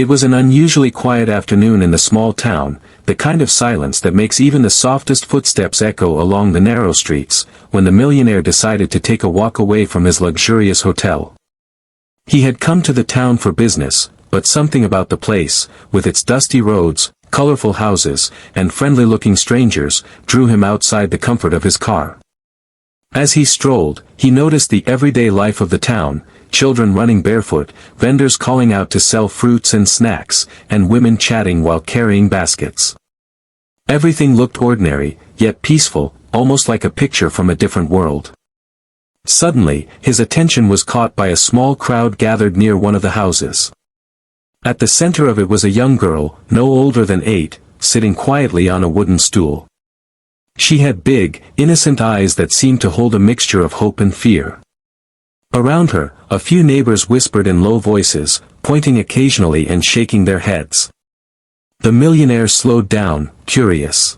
It was an unusually quiet afternoon in the small town, the kind of silence that makes even the softest footsteps echo along the narrow streets, when the millionaire decided to take a walk away from his luxurious hotel. He had come to the town for business, but something about the place, with its dusty roads, colorful houses, and friendly-looking strangers, drew him outside the comfort of his car. As he strolled, he noticed the everyday life of the town, children running barefoot, vendors calling out to sell fruits and snacks, and women chatting while carrying baskets. Everything looked ordinary, yet peaceful, almost like a picture from a different world. Suddenly, his attention was caught by a small crowd gathered near one of the houses. At the center of it was a young girl, no older than 8, sitting quietly on a wooden stool. She had big, innocent eyes that seemed to hold a mixture of hope and fear. Around her, a few neighbors whispered in low voices, pointing occasionally and shaking their heads. The millionaire slowed down, curious.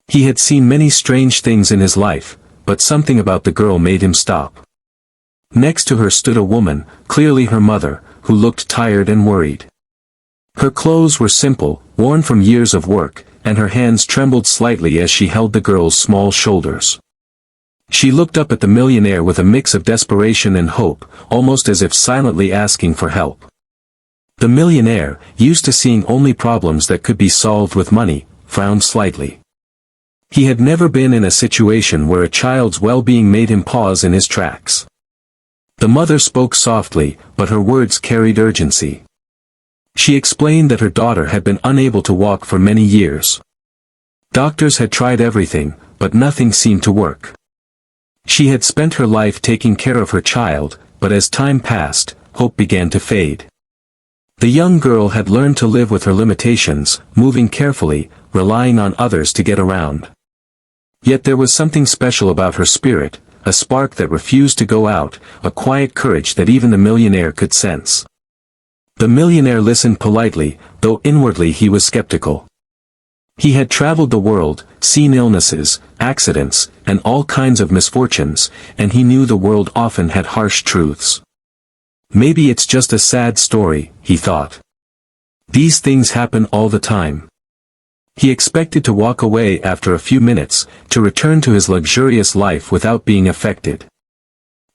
He had seen many strange things in his life, but something about the girl made him stop. Next to her stood a woman, clearly her mother, who looked tired and worried. Her clothes were simple, worn from years of work, and her hands trembled slightly as she held the girl's small shoulders. She looked up at the millionaire with a mix of desperation and hope, almost as if silently asking for help. The millionaire, used to seeing only problems that could be solved with money, frowned slightly. He had never been in a situation where a child's well-being made him pause in his tracks. The mother spoke softly, but her words carried urgency. She explained that her daughter had been unable to walk for many years. Doctors had tried everything, but nothing seemed to work. She had spent her life taking care of her child, but as time passed, hope began to fade. The young girl had learned to live with her limitations, moving carefully, relying on others to get around. Yet there was something special about her spirit, a spark that refused to go out, a quiet courage that even the millionaire could sense. The millionaire listened politely, though inwardly he was skeptical. He had traveled the world, seen illnesses, accidents, and all kinds of misfortunes, and he knew the world often had harsh truths. Maybe it's just a sad story, he thought. These things happen all the time. He expected to walk away after a few minutes, to return to his luxurious life without being affected.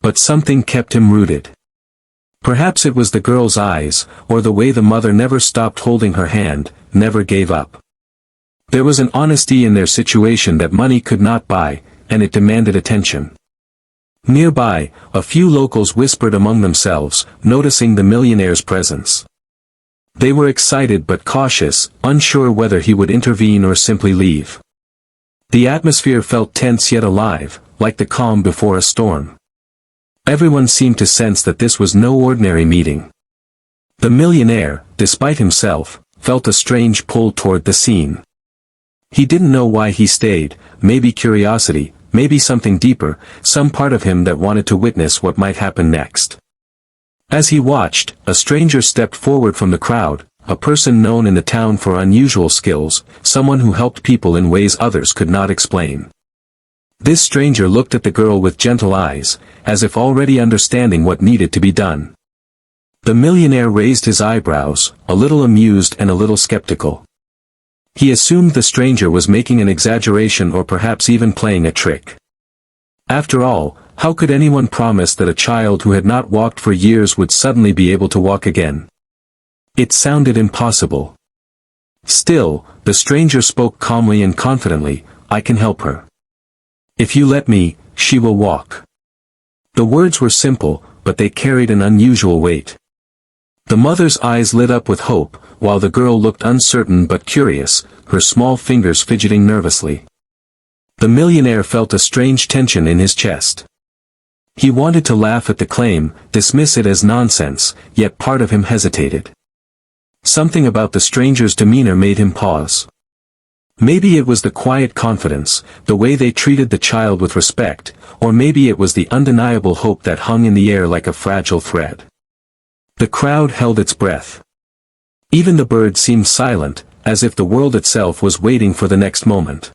But something kept him rooted. Perhaps it was the girl's eyes, or the way the mother never stopped holding her hand, never gave up. There was an honesty in their situation that money could not buy, and it demanded attention. Nearby, a few locals whispered among themselves, noticing the millionaire's presence. They were excited but cautious, unsure whether he would intervene or simply leave. The atmosphere felt tense yet alive, like the calm before a storm. Everyone seemed to sense that this was no ordinary meeting. The millionaire, despite himself, felt a strange pull toward the scene. He didn't know why he stayed, maybe curiosity, maybe something deeper, some part of him that wanted to witness what might happen next. As he watched, a stranger stepped forward from the crowd, a person known in the town for unusual skills, someone who helped people in ways others could not explain. This stranger looked at the girl with gentle eyes, as if already understanding what needed to be done. The millionaire raised his eyebrows, a little amused and a little skeptical. He assumed the stranger was making an exaggeration or perhaps even playing a trick. After all, how could anyone promise that a child who had not walked for years would suddenly be able to walk again? It sounded impossible. Still, the stranger spoke calmly and confidently, "I can help her. If you let me, she will walk." The words were simple, but they carried an unusual weight. The mother's eyes lit up with hope, while the girl looked uncertain but curious, her small fingers fidgeting nervously. The millionaire felt a strange tension in his chest. He wanted to laugh at the claim, dismiss it as nonsense, yet part of him hesitated. Something about the stranger's demeanor made him pause. Maybe it was the quiet confidence, the way they treated the child with respect, or maybe it was the undeniable hope that hung in the air like a fragile thread. The crowd held its breath. Even the birds seemed silent, as if the world itself was waiting for the next moment.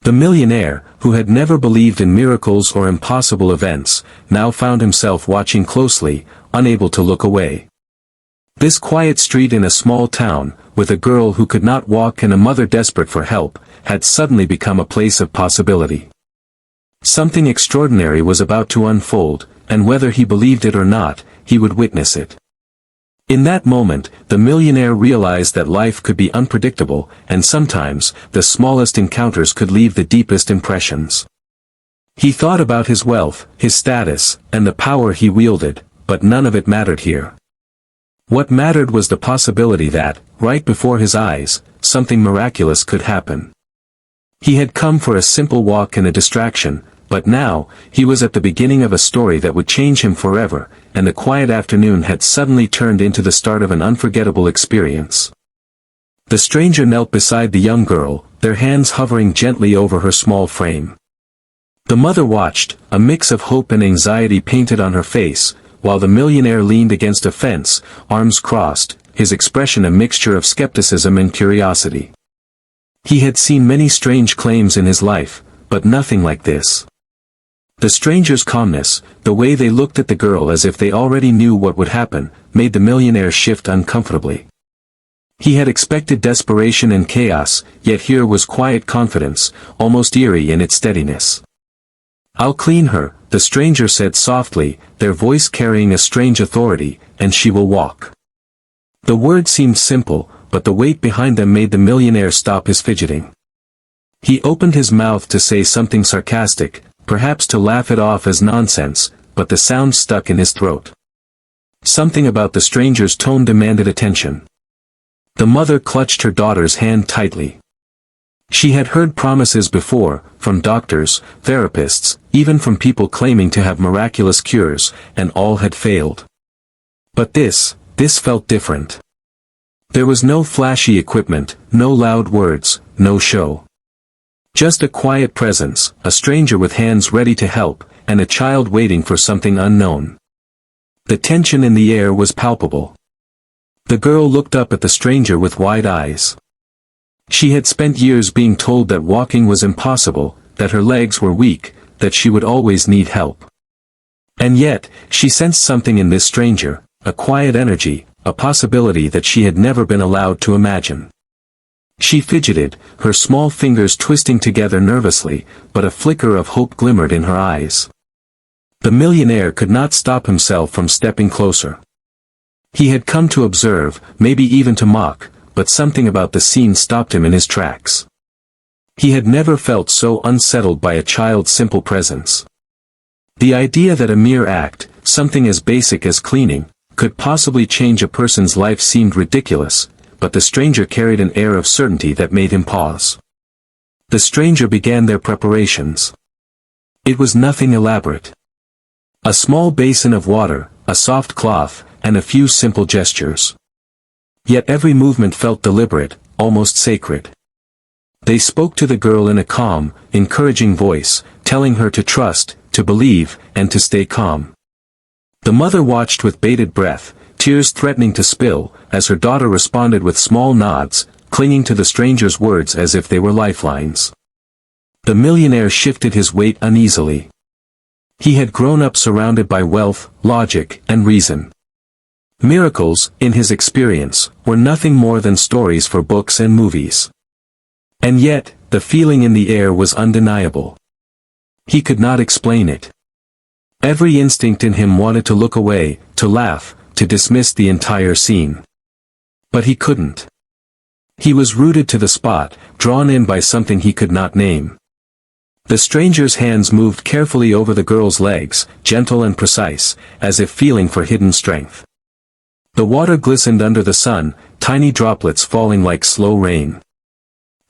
The millionaire, who had never believed in miracles or impossible events, now found himself watching closely, unable to look away. This quiet street in a small town, with a girl who could not walk and a mother desperate for help, had suddenly become a place of possibility. Something extraordinary was about to unfold, and whether he believed it or not, he would witness it. In that moment, the millionaire realized that life could be unpredictable, and sometimes, the smallest encounters could leave the deepest impressions. He thought about his wealth, his status, and the power he wielded, but none of it mattered here. What mattered was the possibility that, right before his eyes, something miraculous could happen. He had come for a simple walk and a distraction, but now, he was at the beginning of a story that would change him forever, and the quiet afternoon had suddenly turned into the start of an unforgettable experience. The stranger knelt beside the young girl, their hands hovering gently over her small frame. The mother watched, a mix of hope and anxiety painted on her face, while the millionaire leaned against a fence, arms crossed, his expression a mixture of skepticism and curiosity. He had seen many strange claims in his life, but nothing like this. The stranger's calmness, the way they looked at the girl as if they already knew what would happen, made the millionaire shift uncomfortably. He had expected desperation and chaos, yet here was quiet confidence, almost eerie in its steadiness. "I'll clean her," the stranger said softly, their voice carrying a strange authority, "and she will walk." The words seemed simple, but the weight behind them made the millionaire stop his fidgeting. He opened his mouth to say something sarcastic, perhaps to laugh it off as nonsense, but the sound stuck in his throat. Something about the stranger's tone demanded attention. The mother clutched her daughter's hand tightly. She had heard promises before, from doctors, therapists, even from people claiming to have miraculous cures, and all had failed. But this felt different. There was no flashy equipment, no loud words, no show. Just a quiet presence, a stranger with hands ready to help, and a child waiting for something unknown. The tension in the air was palpable. The girl looked up at the stranger with wide eyes. She had spent years being told that walking was impossible, that her legs were weak, that she would always need help. And yet, she sensed something in this stranger, a quiet energy, a possibility that she had never been allowed to imagine. She fidgeted, her small fingers twisting together nervously, but a flicker of hope glimmered in her eyes. The millionaire could not stop himself from stepping closer. He had come to observe, maybe even to mock, but something about the scene stopped him in his tracks. He had never felt so unsettled by a child's simple presence. The idea that a mere act, something as basic as cleaning, could possibly change a person's life seemed ridiculous, but the stranger carried an air of certainty that made him pause. The stranger began their preparations. It was nothing elaborate. A small basin of water, a soft cloth, and a few simple gestures. Yet every movement felt deliberate, almost sacred. They spoke to the girl in a calm, encouraging voice, telling her to trust, to believe, and to stay calm. The mother watched with bated breath, tears threatening to spill, as her daughter responded with small nods, clinging to the stranger's words as if they were lifelines. The millionaire shifted his weight uneasily. He had grown up surrounded by wealth, logic, and reason. Miracles, in his experience, were nothing more than stories for books and movies. And yet, the feeling in the air was undeniable. He could not explain it. Every instinct in him wanted to look away, to laugh, to dismiss the entire scene. But he couldn't. He was rooted to the spot, drawn in by something he could not name. The stranger's hands moved carefully over the girl's legs, gentle and precise, as if feeling for hidden strength. The water glistened under the sun, tiny droplets falling like slow rain.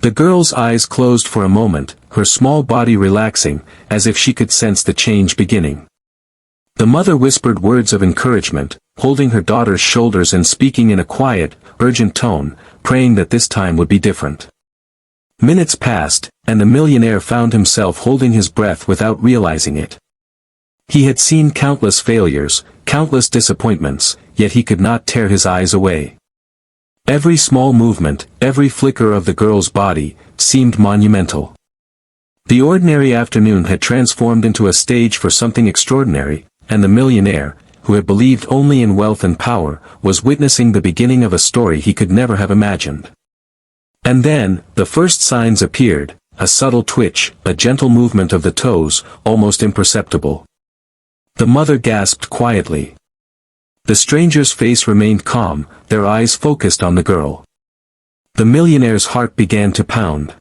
The girl's eyes closed for a moment, her small body relaxing, as if she could sense the change beginning. The mother whispered words of encouragement, holding her daughter's shoulders and speaking in a quiet, urgent tone, praying that this time would be different. Minutes passed, and the millionaire found himself holding his breath without realizing it. He had seen countless failures, countless disappointments, yet he could not tear his eyes away. Every small movement, every flicker of the girl's body, seemed monumental. The ordinary afternoon had transformed into a stage for something extraordinary, and the millionaire, who had believed only in wealth and power, was witnessing the beginning of a story he could never have imagined. And then, the first signs appeared, a subtle twitch, a gentle movement of the toes, almost imperceptible. The mother gasped quietly. The stranger's face remained calm, their eyes focused on the girl. The millionaire's heart began to pound.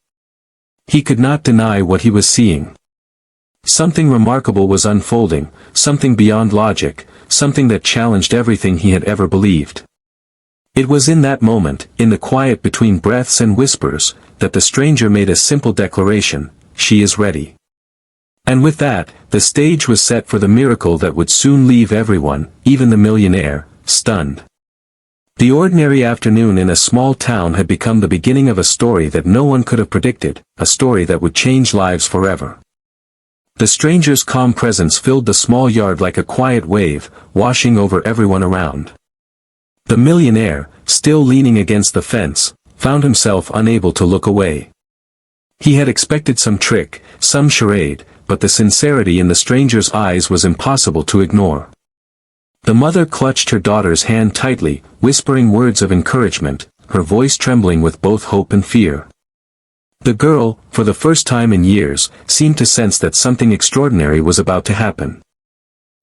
He could not deny what he was seeing. Something remarkable was unfolding, something beyond logic, something that challenged everything he had ever believed. It was in that moment, in the quiet between breaths and whispers, that the stranger made a simple declaration: "She is ready." And with that, the stage was set for the miracle that would soon leave everyone, even the millionaire, stunned. The ordinary afternoon in a small town had become the beginning of a story that no one could have predicted, a story that would change lives forever. The stranger's calm presence filled the small yard like a quiet wave, washing over everyone around. The millionaire, still leaning against the fence, found himself unable to look away. He had expected some trick, some charade, but the sincerity in the stranger's eyes was impossible to ignore. The mother clutched her daughter's hand tightly, whispering words of encouragement, her voice trembling with both hope and fear. The girl, for the first time in years, seemed to sense that something extraordinary was about to happen.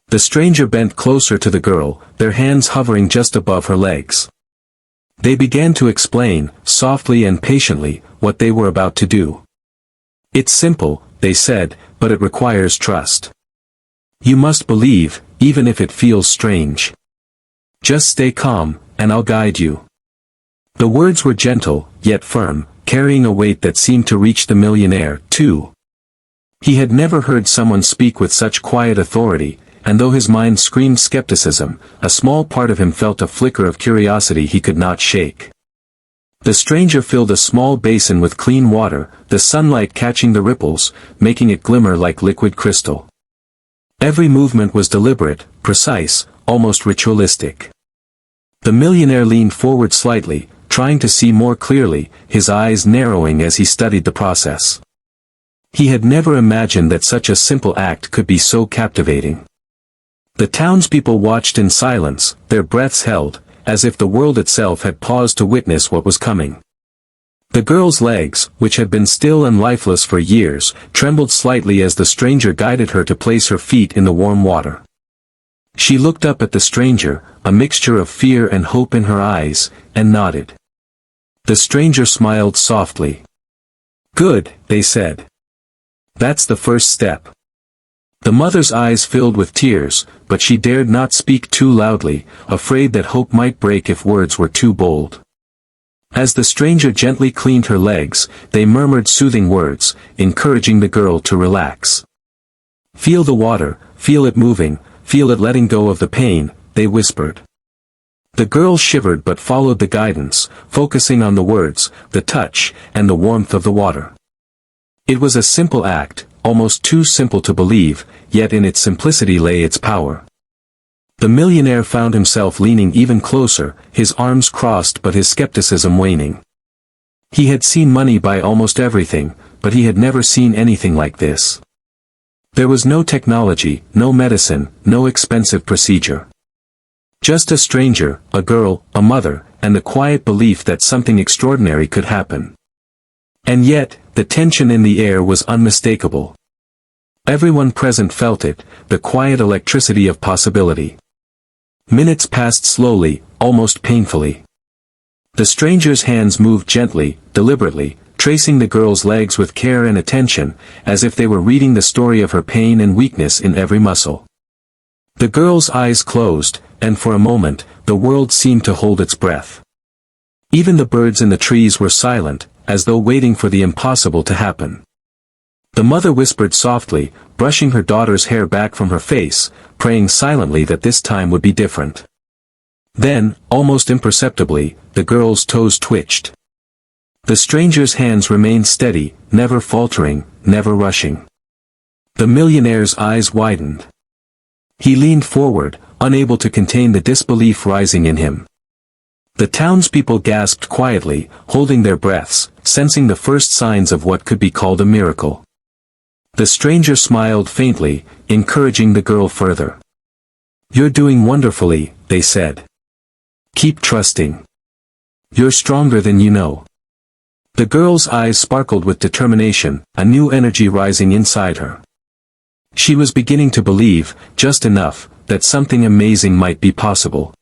The stranger bent closer to the girl, their hands hovering just above her legs. They began to explain, softly and patiently, what they were about to do. "It's simple," they said, "but it requires trust. You must believe, even if it feels strange. Just stay calm, and I'll guide you." The words were gentle, yet firm, carrying a weight that seemed to reach the millionaire, too. He had never heard someone speak with such quiet authority, and though his mind screamed skepticism, a small part of him felt a flicker of curiosity he could not shake. The stranger filled a small basin with clean water, the sunlight catching the ripples, making it glimmer like liquid crystal. Every movement was deliberate, precise, almost ritualistic. The millionaire leaned forward slightly, trying to see more clearly, his eyes narrowing as he studied the process. He had never imagined that such a simple act could be so captivating. The townspeople watched in silence, their breaths held, as if the world itself had paused to witness what was coming. The girl's legs, which had been still and lifeless for years, trembled slightly as the stranger guided her to place her feet in the warm water. She looked up at the stranger, a mixture of fear and hope in her eyes, and nodded. The stranger smiled softly. "Good," they said. "That's the first step." The mother's eyes filled with tears, but she dared not speak too loudly, afraid that hope might break if words were too bold. As the stranger gently cleaned her legs, they murmured soothing words, encouraging the girl to relax. "Feel the water, feel it moving, feel it letting go of the pain," they whispered. The girl shivered but followed the guidance, focusing on the words, the touch, and the warmth of the water. It was a simple act, almost too simple to believe, yet in its simplicity lay its power. The millionaire found himself leaning even closer, his arms crossed but his skepticism waning. He had seen money buy almost everything, but he had never seen anything like this. There was no technology, no medicine, no expensive procedure. Just a stranger, a girl, a mother, and the quiet belief that something extraordinary could happen. And yet, the tension in the air was unmistakable. Everyone present felt it, the quiet electricity of possibility. Minutes passed slowly, almost painfully. The stranger's hands moved gently, deliberately, tracing the girl's legs with care and attention, as if they were reading the story of her pain and weakness in every muscle. The girl's eyes closed, and for a moment, the world seemed to hold its breath. Even the birds in the trees were silent, as though waiting for the impossible to happen. The mother whispered softly, brushing her daughter's hair back from her face, praying silently that this time would be different. Then, almost imperceptibly, the girl's toes twitched. The stranger's hands remained steady, never faltering, never rushing. The millionaire's eyes widened. He leaned forward, unable to contain the disbelief rising in him. The townspeople gasped quietly, holding their breaths, sensing the first signs of what could be called a miracle. The stranger smiled faintly, encouraging the girl further. "You're doing wonderfully," they said. "Keep trusting. You're stronger than you know." The girl's eyes sparkled with determination, a new energy rising inside her. She was beginning to believe, just enough, that something amazing might be possible.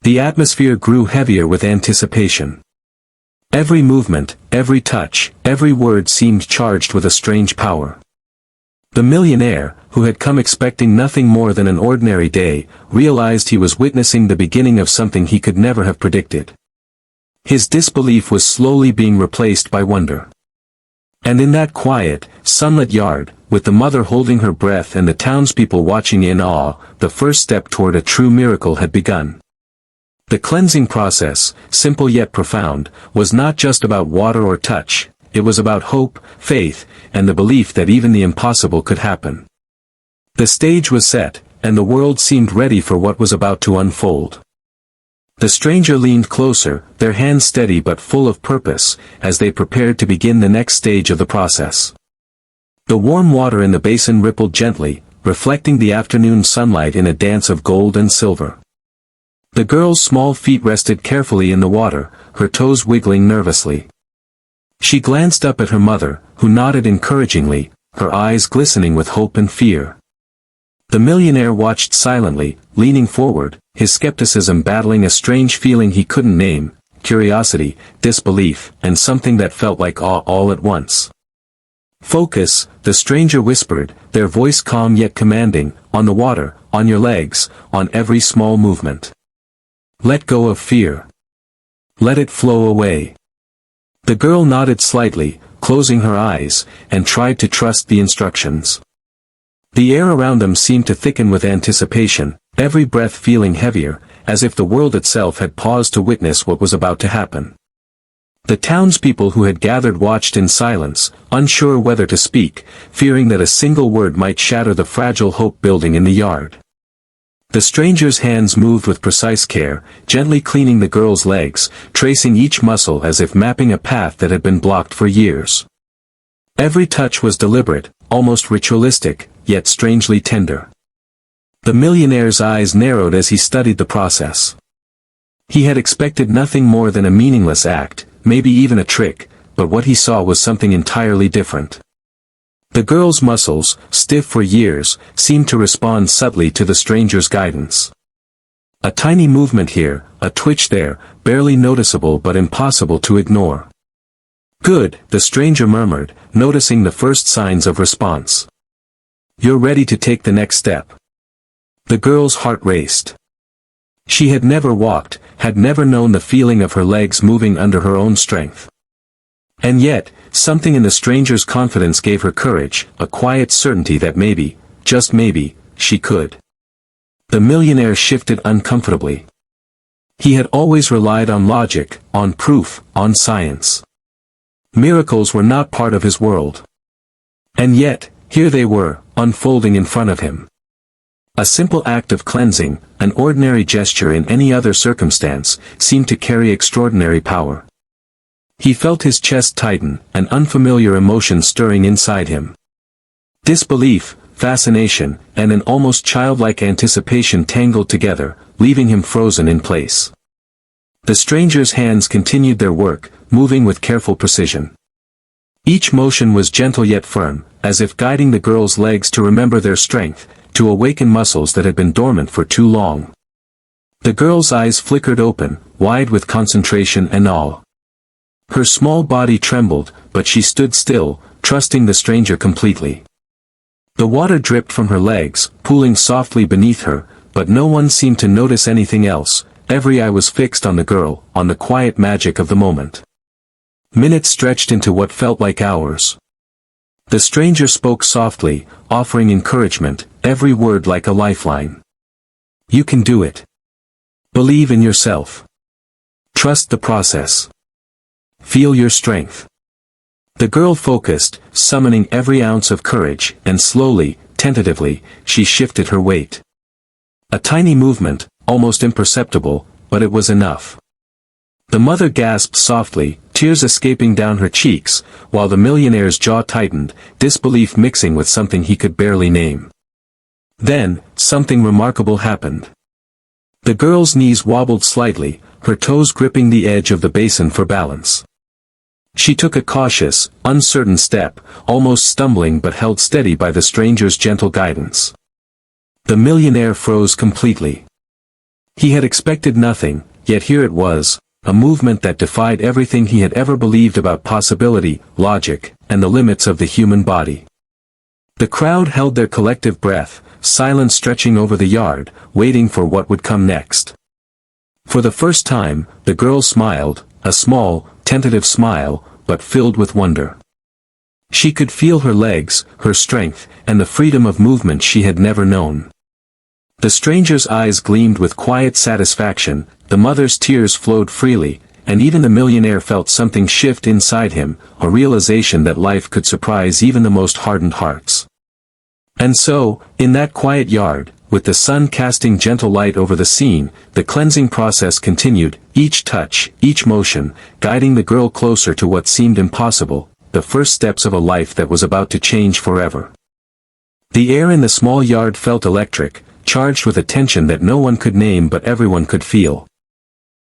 The atmosphere grew heavier with anticipation. Every movement, every touch, every word seemed charged with a strange power. The millionaire, who had come expecting nothing more than an ordinary day, realized he was witnessing the beginning of something he could never have predicted. His disbelief was slowly being replaced by wonder. And in that quiet, sunlit yard, with the mother holding her breath and the townspeople watching in awe, the first step toward a true miracle had begun. The cleansing process, simple yet profound, was not just about water or touch, it was about hope, faith, and the belief that even the impossible could happen. The stage was set, and the world seemed ready for what was about to unfold. The stranger leaned closer, their hands steady but full of purpose, as they prepared to begin the next stage of the process. The warm water in the basin rippled gently, reflecting the afternoon sunlight in a dance of gold and silver. The girl's small feet rested carefully in the water, her toes wiggling nervously. She glanced up at her mother, who nodded encouragingly, her eyes glistening with hope and fear. The millionaire watched silently, leaning forward, his skepticism battling a strange feeling he couldn't name, curiosity, disbelief, and something that felt like awe all at once. "Focus," the stranger whispered, their voice calm yet commanding, "on the water, on your legs, on every small movement. Let go of fear. Let it flow away." The girl nodded slightly, closing her eyes, and tried to trust the instructions. The air around them seemed to thicken with anticipation, every breath feeling heavier, as if the world itself had paused to witness what was about to happen. The townspeople who had gathered watched in silence, unsure whether to speak, fearing that a single word might shatter the fragile hope building in the yard. The stranger's hands moved with precise care, gently cleaning the girl's legs, tracing each muscle as if mapping a path that had been blocked for years. Every touch was deliberate, almost ritualistic, yet strangely tender. The millionaire's eyes narrowed as he studied the process. He had expected nothing more than a meaningless act, maybe even a trick, but what he saw was something entirely different. The girl's muscles, stiff for years, seemed to respond subtly to the stranger's guidance. A tiny movement here, a twitch there, barely noticeable but impossible to ignore. "Good," the stranger murmured, noticing the first signs of response. "You're ready to take the next step." The girl's heart raced. She had never walked, had never known the feeling of her legs moving under her own strength. And yet, something in the stranger's confidence gave her courage, a quiet certainty that maybe, just maybe, she could. The millionaire shifted uncomfortably. He had always relied on logic, on proof, on science. Miracles were not part of his world. And yet, here they were, unfolding in front of him. A simple act of cleansing, an ordinary gesture in any other circumstance, seemed to carry extraordinary power. He felt his chest tighten, an unfamiliar emotion stirring inside him. Disbelief, fascination, and an almost childlike anticipation tangled together, leaving him frozen in place. The stranger's hands continued their work, moving with careful precision. Each motion was gentle yet firm, as if guiding the girl's legs to remember their strength, to awaken muscles that had been dormant for too long. The girl's eyes flickered open, wide with concentration and awe. Her small body trembled, but she stood still, trusting the stranger completely. The water dripped from her legs, pooling softly beneath her, but no one seemed to notice anything else. Every eye was fixed on the girl, on the quiet magic of the moment. Minutes stretched into what felt like hours. The stranger spoke softly, offering encouragement, every word like a lifeline. "You can do it. Believe in yourself. Trust the process. Feel your strength." The girl focused, summoning every ounce of courage, and slowly, tentatively, she shifted her weight. A tiny movement, almost imperceptible, but it was enough. The mother gasped softly, tears escaping down her cheeks, while the millionaire's jaw tightened, disbelief mixing with something he could barely name. Then, something remarkable happened. The girl's knees wobbled slightly, her toes gripping the edge of the basin for balance. She took a cautious, uncertain step, almost stumbling but held steady by the stranger's gentle guidance. The millionaire froze completely. He had expected nothing, yet here it was, a movement that defied everything he had ever believed about possibility, logic, and the limits of the human body. The crowd held their collective breath, silence stretching over the yard, waiting for what would come next. For the first time, the girl smiled, a small, tentative smile, but filled with wonder. She could feel her legs, her strength, and the freedom of movement she had never known. The stranger's eyes gleamed with quiet satisfaction, the mother's tears flowed freely, and even the millionaire felt something shift inside him, a realization that life could surprise even the most hardened hearts. And so, in that quiet yard, with the sun casting gentle light over the scene, the cleansing process continued, each touch, each motion, guiding the girl closer to what seemed impossible, the first steps of a life that was about to change forever. The air in the small yard felt electric, charged with a tension that no one could name but everyone could feel.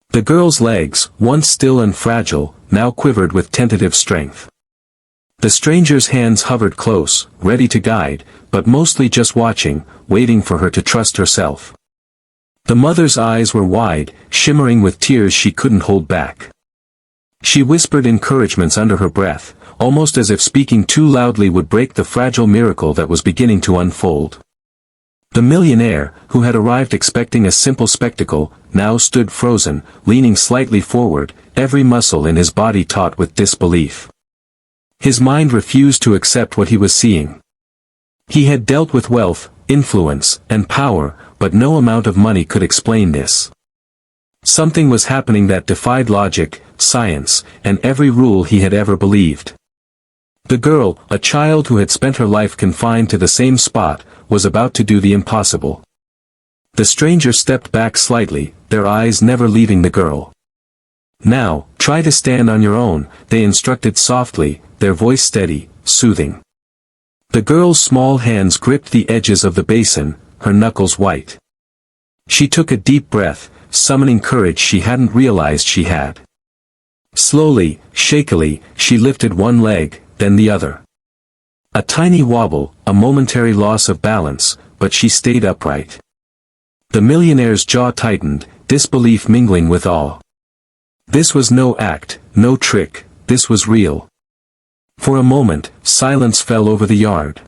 The girl's legs, once still and fragile, now quivered with tentative strength. The stranger's hands hovered close, ready to guide, but mostly just watching, waiting for her to trust herself. The mother's eyes were wide, shimmering with tears she couldn't hold back. She whispered encouragements under her breath, almost as if speaking too loudly would break the fragile miracle that was beginning to unfold. The millionaire, who had arrived expecting a simple spectacle, now stood frozen, leaning slightly forward, every muscle in his body taut with disbelief. His mind refused to accept what he was seeing. He had dealt with wealth, influence, and power, but no amount of money could explain this. Something was happening that defied logic, science, and every rule he had ever believed. The girl, a child who had spent her life confined to the same spot, was about to do the impossible. The stranger stepped back slightly, their eyes never leaving the girl. "Now, try to stand on your own," they instructed softly, their voice steady, soothing. The girl's small hands gripped the edges of the basin, her knuckles white. She took a deep breath, summoning courage she hadn't realized she had. Slowly, shakily, she lifted one leg, then the other. A tiny wobble, a momentary loss of balance, but she stayed upright. The millionaire's jaw tightened, disbelief mingling with awe. This was no act, no trick, this was real. For a moment, silence fell over the yard.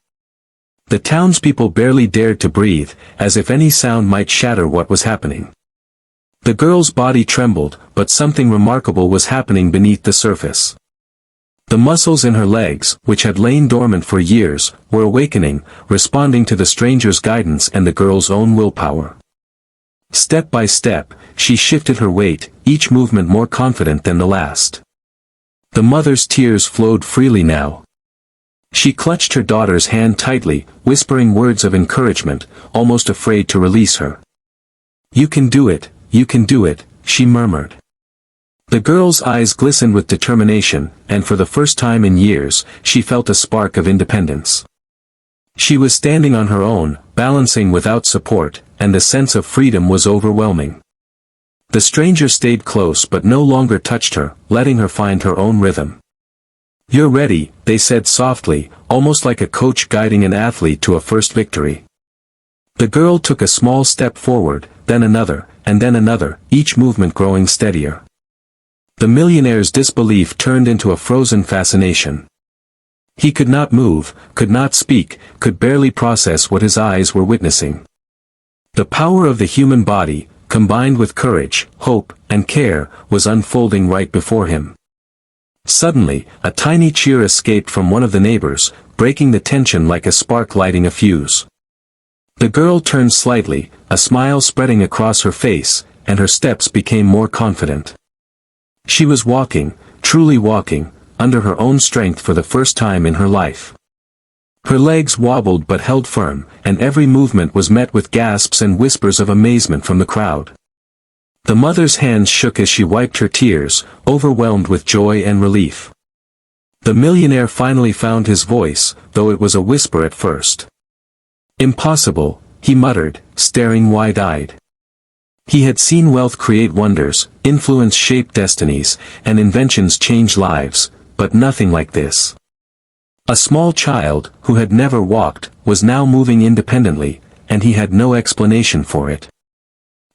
The townspeople barely dared to breathe, as if any sound might shatter what was happening. The girl's body trembled, but something remarkable was happening beneath the surface. The muscles in her legs, which had lain dormant for years, were awakening, responding to the stranger's guidance and the girl's own willpower. Step by step, she shifted her weight, each movement more confident than the last. The mother's tears flowed freely now. She clutched her daughter's hand tightly, whispering words of encouragement, almost afraid to release her. "You can do it, she murmured. The girl's eyes glistened with determination, and for the first time in years, she felt a spark of independence. She was standing on her own, balancing without support, and the sense of freedom was overwhelming. The stranger stayed close but no longer touched her, letting her find her own rhythm. "You're ready," they said softly, almost like a coach guiding an athlete to a first victory. The girl took a small step forward, then another, and then another, each movement growing steadier. The millionaire's disbelief turned into a frozen fascination. He could not move, could not speak, could barely process what his eyes were witnessing. The power of the human body, combined with courage, hope, and care, was unfolding right before him. Suddenly, a tiny cheer escaped from one of the neighbors, breaking the tension like a spark lighting a fuse. The girl turned slightly, a smile spreading across her face, and her steps became more confident. She was walking, truly walking, under her own strength for the first time in her life. Her legs wobbled but held firm, and every movement was met with gasps and whispers of amazement from the crowd. The mother's hands shook as she wiped her tears, overwhelmed with joy and relief. The millionaire finally found his voice, though it was a whisper at first. "Impossible," he muttered, staring wide-eyed. He had seen wealth create wonders, influence shape destinies, and inventions change lives, but nothing like this. A small child, who had never walked, was now moving independently, and he had no explanation for it.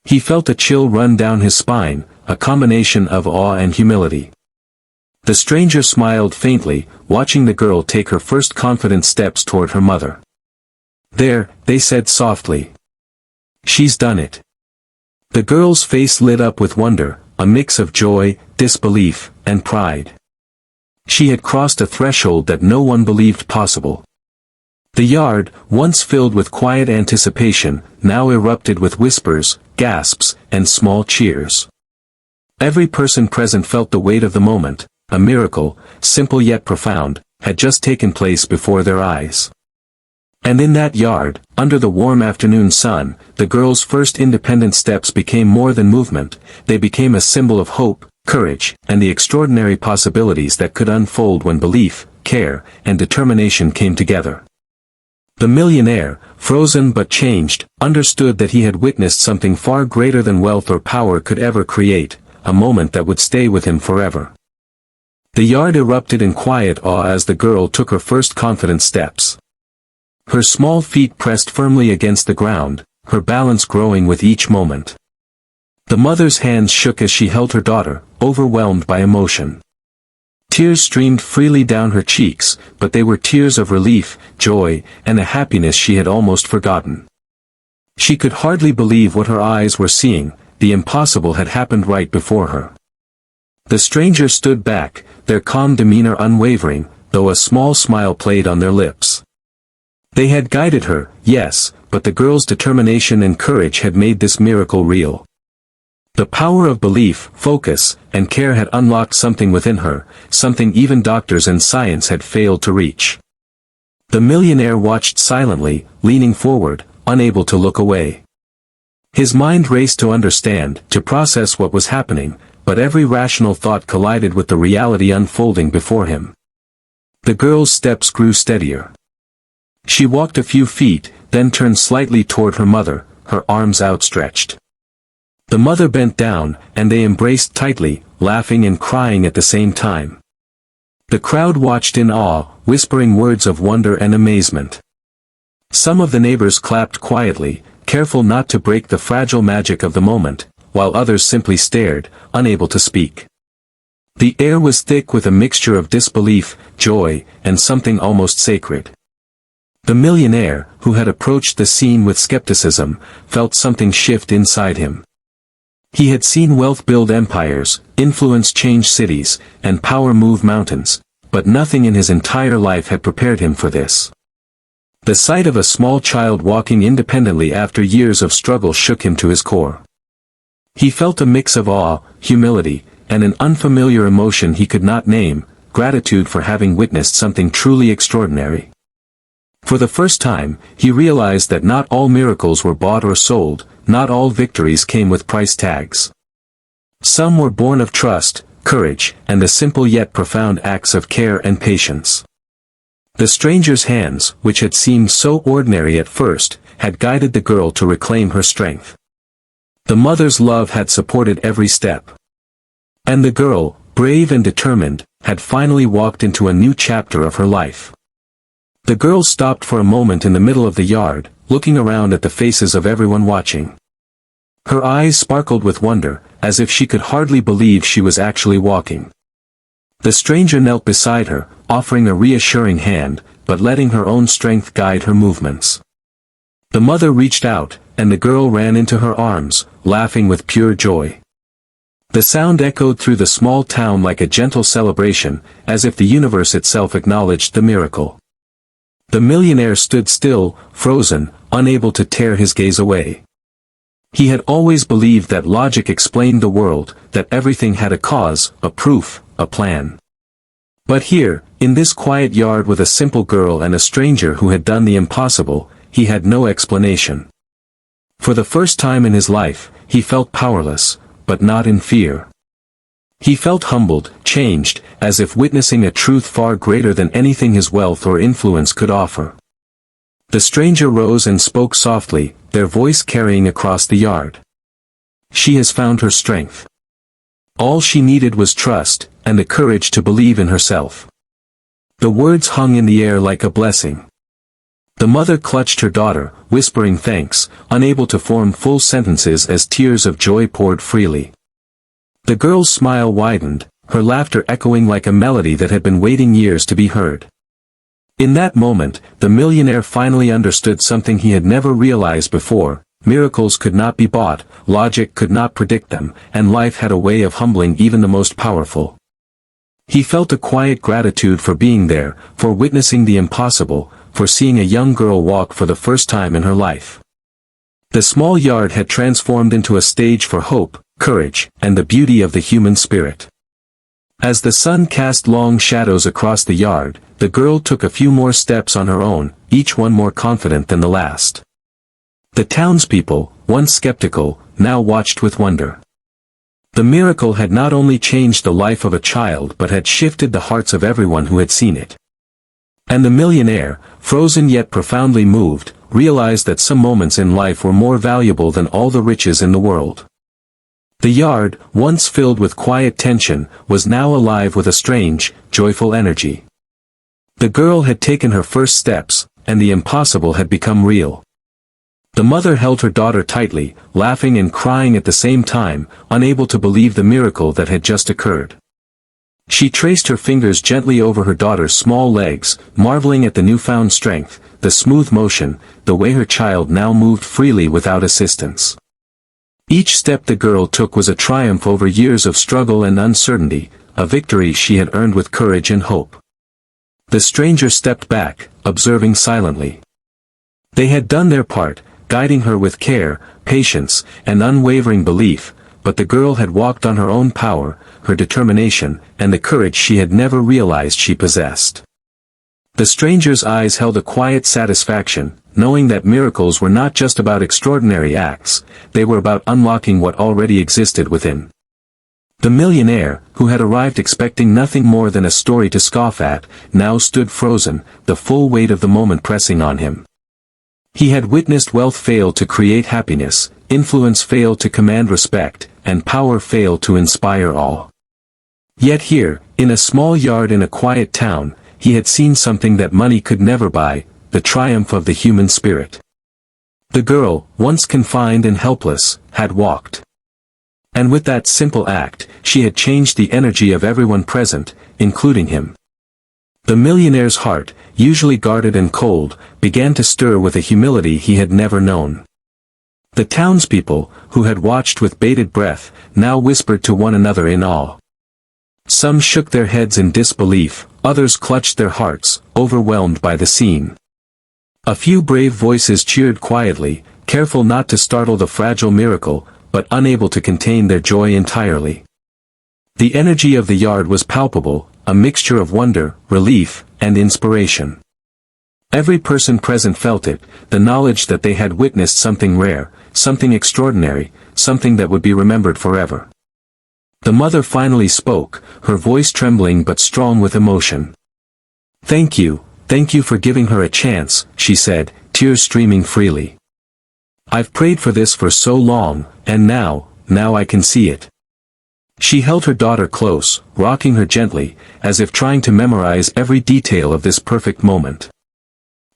He felt a chill run down his spine, a combination of awe and humility. The stranger smiled faintly, watching the girl take her first confident steps toward her mother. "There," they said softly. "She's done it." The girl's face lit up with wonder, a mix of joy, disbelief, and pride. She had crossed a threshold that no one believed possible. The yard, once filled with quiet anticipation, now erupted with whispers, gasps, and small cheers. Every person present felt the weight of the moment. A miracle, simple yet profound, had just taken place before their eyes. And in that yard, under the warm afternoon sun, the girl's first independent steps became more than movement, they became a symbol of hope, courage, and the extraordinary possibilities that could unfold when belief, care, and determination came together. The millionaire, frozen but changed, understood that he had witnessed something far greater than wealth or power could ever create, a moment that would stay with him forever. The yard erupted in quiet awe as the girl took her first confident steps. Her small feet pressed firmly against the ground, her balance growing with each moment. The mother's hands shook as she held her daughter, overwhelmed by emotion. Tears streamed freely down her cheeks, but they were tears of relief, joy, and a happiness she had almost forgotten. She could hardly believe what her eyes were seeing, the impossible had happened right before her. The strangers stood back, their calm demeanor unwavering, though a small smile played on their lips. They had guided her, yes, but the girl's determination and courage had made this miracle real. The power of belief, focus, and care had unlocked something within her, something even doctors and science had failed to reach. The millionaire watched silently, leaning forward, unable to look away. His mind raced to understand, to process what was happening, but every rational thought collided with the reality unfolding before him. The girl's steps grew steadier. She walked a few feet, then turned slightly toward her mother, her arms outstretched. The mother bent down, and they embraced tightly, laughing and crying at the same time. The crowd watched in awe, whispering words of wonder and amazement. Some of the neighbors clapped quietly, careful not to break the fragile magic of the moment, while others simply stared, unable to speak. The air was thick with a mixture of disbelief, joy, and something almost sacred. The millionaire, who had approached the scene with skepticism, felt something shift inside him. He had seen wealth build empires, influence change cities, and power move mountains, but nothing in his entire life had prepared him for this. The sight of a small child walking independently after years of struggle shook him to his core. He felt a mix of awe, humility, and an unfamiliar emotion he could not name, gratitude for having witnessed something truly extraordinary. For the first time, he realized that not all miracles were bought or sold, not all victories came with price tags. Some were born of trust, courage, and the simple yet profound acts of care and patience. The stranger's hands, which had seemed so ordinary at first, had guided the girl to reclaim her strength. The mother's love had supported every step. And the girl, brave and determined, had finally walked into a new chapter of her life. The girl stopped for a moment in the middle of the yard, looking around at the faces of everyone watching. Her eyes sparkled with wonder, as if she could hardly believe she was actually walking. The stranger knelt beside her, offering a reassuring hand, but letting her own strength guide her movements. The mother reached out, and the girl ran into her arms, laughing with pure joy. The sound echoed through the small town like a gentle celebration, as if the universe itself acknowledged the miracle. The millionaire stood still, frozen, unable to tear his gaze away. He had always believed that logic explained the world, that everything had a cause, a proof, a plan. But here, in this quiet yard with a simple girl and a stranger who had done the impossible, he had no explanation. For the first time in his life, he felt powerless, but not in fear. He felt humbled, changed, as if witnessing a truth far greater than anything his wealth or influence could offer. The stranger rose and spoke softly, their voice carrying across the yard. She has found her strength. All she needed was trust, and the courage to believe in herself. The words hung in the air like a blessing. The mother clutched her daughter, whispering thanks, unable to form full sentences as tears of joy poured freely. The girl's smile widened, her laughter echoing like a melody that had been waiting years to be heard. In that moment, the millionaire finally understood something he had never realized before: miracles could not be bought, logic could not predict them, and life had a way of humbling even the most powerful. He felt a quiet gratitude for being there, for witnessing the impossible, for seeing a young girl walk for the first time in her life. The small yard had transformed into a stage for hope, courage, and the beauty of the human spirit. As the sun cast long shadows across the yard, the girl took a few more steps on her own, each one more confident than the last. The townspeople, once skeptical, now watched with wonder. The miracle had not only changed the life of a child but had shifted the hearts of everyone who had seen it. And the millionaire, frozen yet profoundly moved, realized that some moments in life were more valuable than all the riches in the world. The yard, once filled with quiet tension, was now alive with a strange, joyful energy. The girl had taken her first steps, and the impossible had become real. The mother held her daughter tightly, laughing and crying at the same time, unable to believe the miracle that had just occurred. She traced her fingers gently over her daughter's small legs, marveling at the newfound strength, the smooth motion, the way her child now moved freely without assistance. Each step the girl took was a triumph over years of struggle and uncertainty, a victory she had earned with courage and hope. The stranger stepped back, observing silently. They had done their part, guiding her with care, patience, and unwavering belief, but the girl had walked on her own power, her determination, and the courage she had never realized she possessed. The stranger's eyes held a quiet satisfaction, knowing that miracles were not just about extraordinary acts, they were about unlocking what already existed within. The millionaire, who had arrived expecting nothing more than a story to scoff at, now stood frozen, the full weight of the moment pressing on him. He had witnessed wealth fail to create happiness, influence fail to command respect, and power fail to inspire awe. Yet here, in a small yard in a quiet town, he had seen something that money could never buy: the triumph of the human spirit. The girl, once confined and helpless, had walked. And with that simple act, she had changed the energy of everyone present, including him. The millionaire's heart, usually guarded and cold, began to stir with a humility he had never known. The townspeople, who had watched with bated breath, now whispered to one another in awe. Some shook their heads in disbelief, others clutched their hearts, overwhelmed by the scene. A few brave voices cheered quietly, careful not to startle the fragile miracle, but unable to contain their joy entirely. The energy of the yard was palpable, a mixture of wonder, relief, and inspiration. Every person present felt it, the knowledge that they had witnessed something rare, something extraordinary, something that would be remembered forever. The mother finally spoke, her voice trembling but strong with emotion. Thank you for giving her a chance," she said, tears streaming freely. "I've prayed for this for so long, and now I can see it." She held her daughter close, rocking her gently, as if trying to memorize every detail of this perfect moment.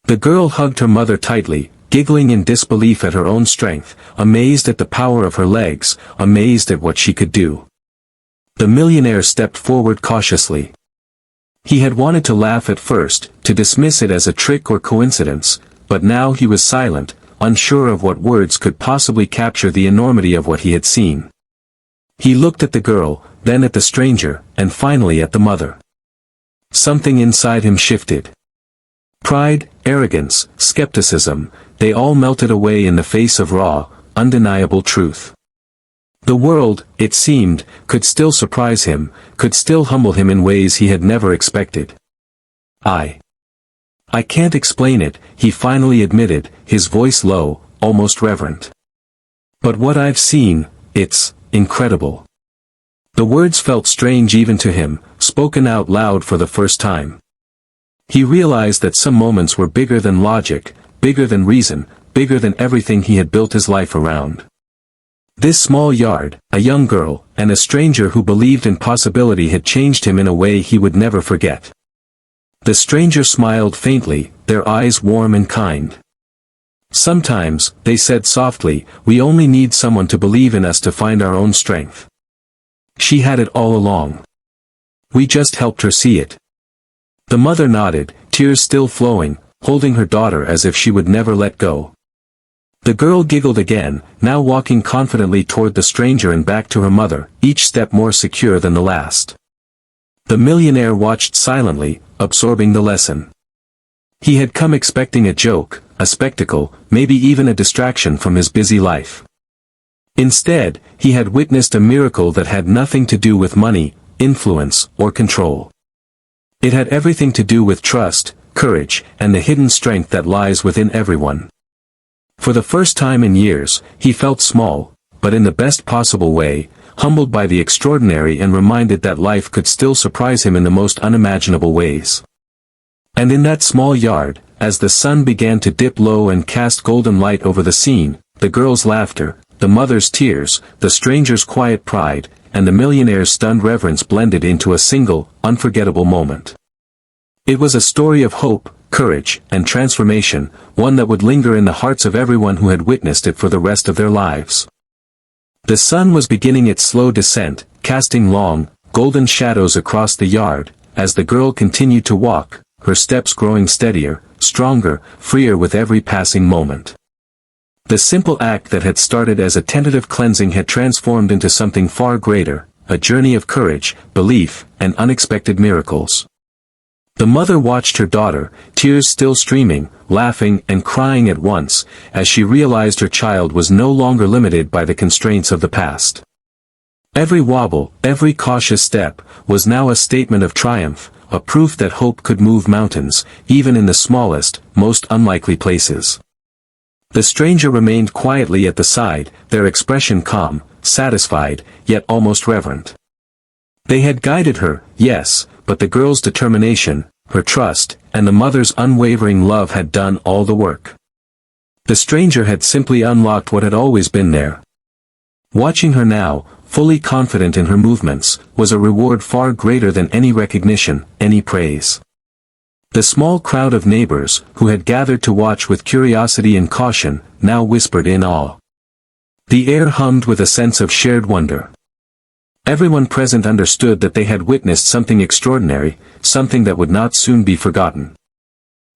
The girl hugged her mother tightly, giggling in disbelief at her own strength, amazed at the power of her legs, amazed at what she could do. The millionaire stepped forward cautiously. He had wanted to laugh at first, to dismiss it as a trick or coincidence, but now he was silent, unsure of what words could possibly capture the enormity of what he had seen. He looked at the girl, then at the stranger, and finally at the mother. Something inside him shifted. Pride, arrogance, skepticism, they all melted away in the face of raw, undeniable truth. The world, it seemed, could still surprise him, could still humble him in ways he had never expected. I can't explain it," he finally admitted, his voice low, almost reverent. "But what I've seen, it's incredible." The words felt strange even to him, spoken out loud for the first time. He realized that some moments were bigger than logic, bigger than reason, bigger than everything he had built his life around. This small yard, a young girl, and a stranger who believed in possibility had changed him in a way he would never forget. The stranger smiled faintly, their eyes warm and kind. "Sometimes," they said softly, "we only need someone to believe in us to find our own strength. She had it all along. We just helped her see it." The mother nodded, tears still flowing, holding her daughter as if she would never let go. The girl giggled again, now walking confidently toward the stranger and back to her mother, each step more secure than the last. The millionaire watched silently, absorbing the lesson. He had come expecting a joke, a spectacle, maybe even a distraction from his busy life. Instead, he had witnessed a miracle that had nothing to do with money, influence, or control. It had everything to do with trust, courage, and the hidden strength that lies within everyone. For the first time in years, he felt small, but in the best possible way, humbled by the extraordinary and reminded that life could still surprise him in the most unimaginable ways. And in that small yard, as the sun began to dip low and cast golden light over the scene, the girl's laughter, the mother's tears, the stranger's quiet pride, and the millionaire's stunned reverence blended into a single, unforgettable moment. It was a story of hope, courage, and transformation, one that would linger in the hearts of everyone who had witnessed it for the rest of their lives. The sun was beginning its slow descent, casting long, golden shadows across the yard, as the girl continued to walk, her steps growing steadier, stronger, freer with every passing moment. The simple act that had started as a tentative cleansing had transformed into something far greater, a journey of courage, belief, and unexpected miracles. The mother watched her daughter, tears still streaming, laughing and crying at once, as she realized her child was no longer limited by the constraints of the past. Every wobble, every cautious step, was now a statement of triumph, a proof that hope could move mountains, even in the smallest, most unlikely places. The stranger remained quietly at the side, their expression calm, satisfied, yet almost reverent. They had guided her, yes, but the girl's determination, her trust, and the mother's unwavering love had done all the work. The stranger had simply unlocked what had always been there. Watching her now, fully confident in her movements, was a reward far greater than any recognition, any praise. The small crowd of neighbors, who had gathered to watch with curiosity and caution, now whispered in awe. The air hummed with a sense of shared wonder. Everyone present understood that they had witnessed something extraordinary, something that would not soon be forgotten.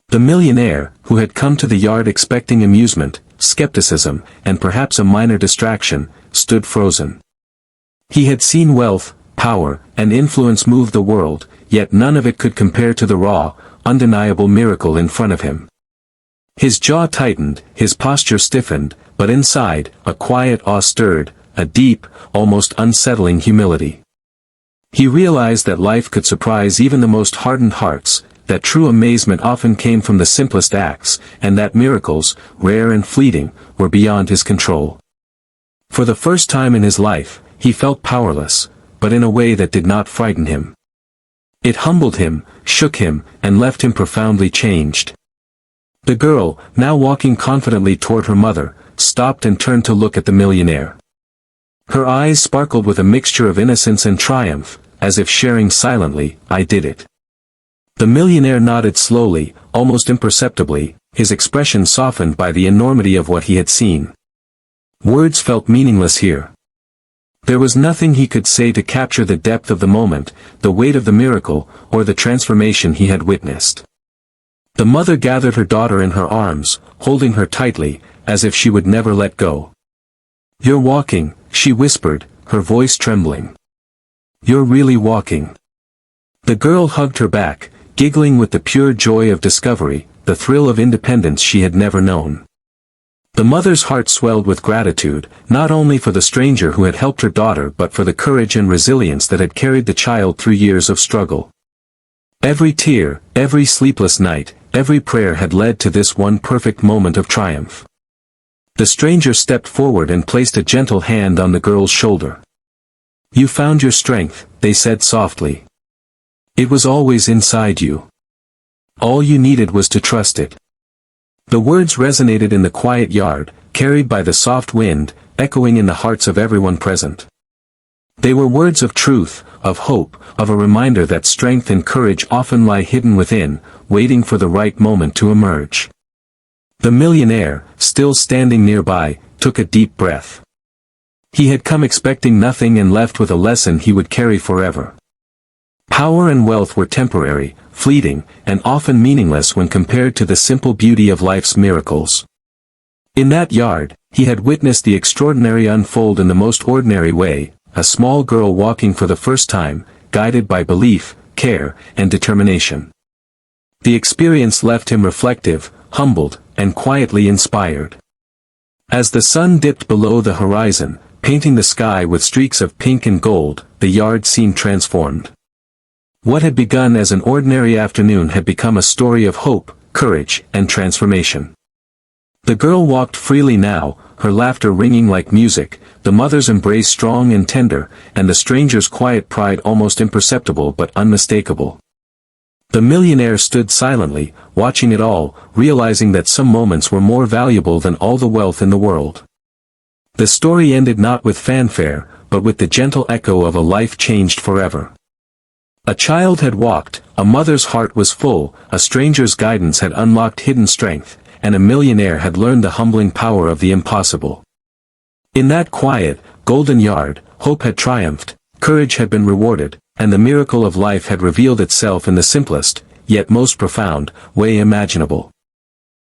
The millionaire, who had come to the yard expecting amusement, skepticism, and perhaps a minor distraction, stood frozen. He had seen wealth, power, and influence move the world, yet none of it could compare to the raw, undeniable miracle in front of him. His jaw tightened, his posture stiffened, but inside, a quiet awe stirred, a deep, almost unsettling humility. He realized that life could surprise even the most hardened hearts, that true amazement often came from the simplest acts, and that miracles, rare and fleeting, were beyond his control. For the first time in his life, he felt powerless, but in a way that did not frighten him. It humbled him, shook him, and left him profoundly changed. The girl, now walking confidently toward her mother, stopped and turned to look at the millionaire. Her eyes sparkled with a mixture of innocence and triumph, as if sharing silently, "I did it." The millionaire nodded slowly, almost imperceptibly, his expression softened by the enormity of what he had seen. Words felt meaningless here. There was nothing he could say to capture the depth of the moment, the weight of the miracle, or the transformation he had witnessed. The mother gathered her daughter in her arms, holding her tightly, as if she would never let go. "You're walking," she whispered, her voice trembling. "You're really walking." The girl hugged her back, giggling with the pure joy of discovery, the thrill of independence she had never known. The mother's heart swelled with gratitude, not only for the stranger who had helped her daughter but for the courage and resilience that had carried the child through years of struggle. Every tear, every sleepless night, every prayer had led to this one perfect moment of triumph. The stranger stepped forward and placed a gentle hand on the girl's shoulder. "You found your strength," they said softly. "It was always inside you. All you needed was to trust it." The words resonated in the quiet yard, carried by the soft wind, echoing in the hearts of everyone present. They were words of truth, of hope, of a reminder that strength and courage often lie hidden within, waiting for the right moment to emerge. The millionaire, still standing nearby, took a deep breath. He had come expecting nothing and left with a lesson he would carry forever. Power and wealth were temporary, fleeting, and often meaningless when compared to the simple beauty of life's miracles. In that yard, he had witnessed the extraordinary unfold in the most ordinary way, a small girl walking for the first time, guided by belief, care, and determination. The experience left him reflective, humbled, and quietly inspired. As the sun dipped below the horizon, painting the sky with streaks of pink and gold, the yard seemed transformed. What had begun as an ordinary afternoon had become a story of hope, courage, and transformation. The girl walked freely now, her laughter ringing like music, the mother's embrace strong and tender, and the stranger's quiet pride almost imperceptible but unmistakable. The millionaire stood silently, watching it all, realizing that some moments were more valuable than all the wealth in the world. The story ended not with fanfare, but with the gentle echo of a life changed forever. A child had walked, a mother's heart was full, a stranger's guidance had unlocked hidden strength, and a millionaire had learned the humbling power of the impossible. In that quiet, golden yard, hope had triumphed, courage had been rewarded, and the miracle of life had revealed itself in the simplest, yet most profound, way imaginable.